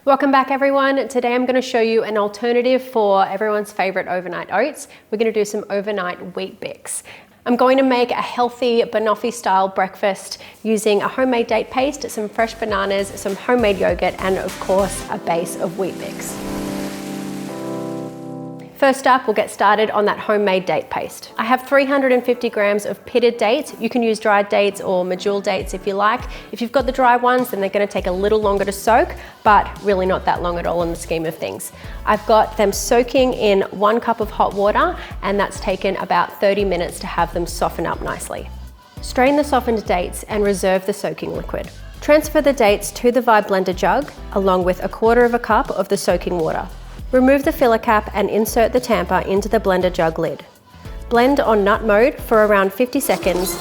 Welcome back everyone. Today I'm going to show you an alternative for everyone's favorite overnight oats. We're going to do some overnight Weet-bix. I'm going to make a healthy Banoffee style breakfast using a homemade date paste, some fresh bananas, some homemade yogurt, and of course a base of Weetbix. First up, we'll get started on that homemade date paste. I have 350 grams of pitted dates. You can use dried dates or medjool dates if you like. If you've got the dry ones, then they're going to take a little longer to soak, but really not that long at all in the scheme of things. I've got them soaking in 1 cup of hot water, and that's taken about 30 minutes to have them soften up nicely. Strain the softened dates and reserve the soaking liquid. Transfer the dates to the Vibe blender jug, along with 1/4 cup of the soaking water. Remove the filler cap and insert the tamper into the blender jug lid. Blend on nut mode for around 50 seconds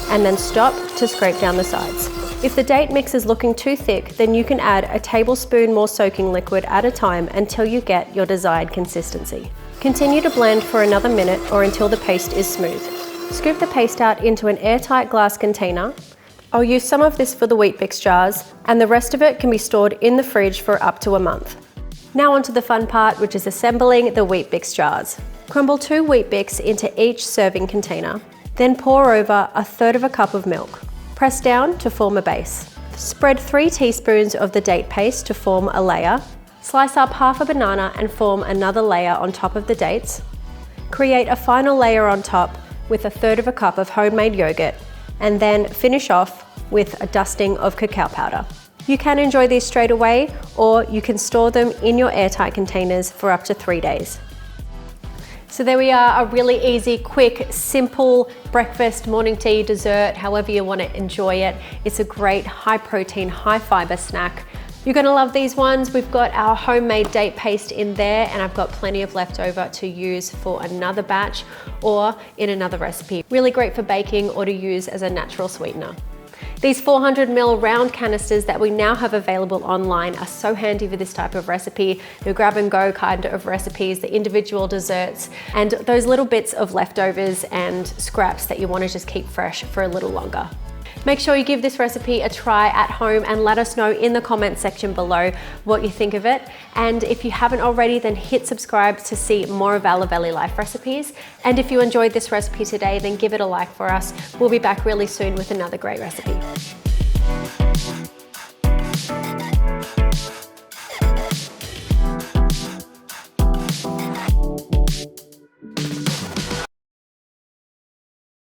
and then stop to scrape down the sides. If the date mix is looking too thick, then you can add a tablespoon more soaking liquid at a time until you get your desired consistency. Continue to blend for another minute or until the paste is smooth. Scoop the paste out into an airtight glass container. I'll use some of this for the Weetbix jars, and the rest of it can be stored in the fridge for up to a month. Now onto the fun part, which is assembling the Weetbix jars. Crumble 2 Weetbix into each serving container, then pour over 1/3 cup of milk. Press down to form a base. Spread 3 teaspoons of the date paste to form a layer. Slice up half a banana and form another layer on top of the dates. Create a final layer on top with 1/3 cup of homemade yogurt, and then finish off with a dusting of cacao powder. You can enjoy these straight away, or you can store them in your airtight containers for up to 3 days. So there we are, a really easy, quick, simple breakfast, morning tea, dessert, however you want to enjoy it. It's a great high protein, high fiber snack. You're going to love these ones. We've got our homemade date paste in there, and I've got plenty of leftover to use for another batch or in another recipe. Really great for baking or to use as a natural sweetener. These 400 ml round canisters that we now have available online are so handy for this type of recipe, the grab and go kind of recipes, the individual desserts, and those little bits of leftovers and scraps that you want to just keep fresh for a little longer. Make sure you give this recipe a try at home and let us know in the comments section below what you think of it. And if you haven't already, then hit subscribe to see more of our Luvele life recipes. And if you enjoyed this recipe today, then give it a like for us. We'll be back really soon with another great recipe.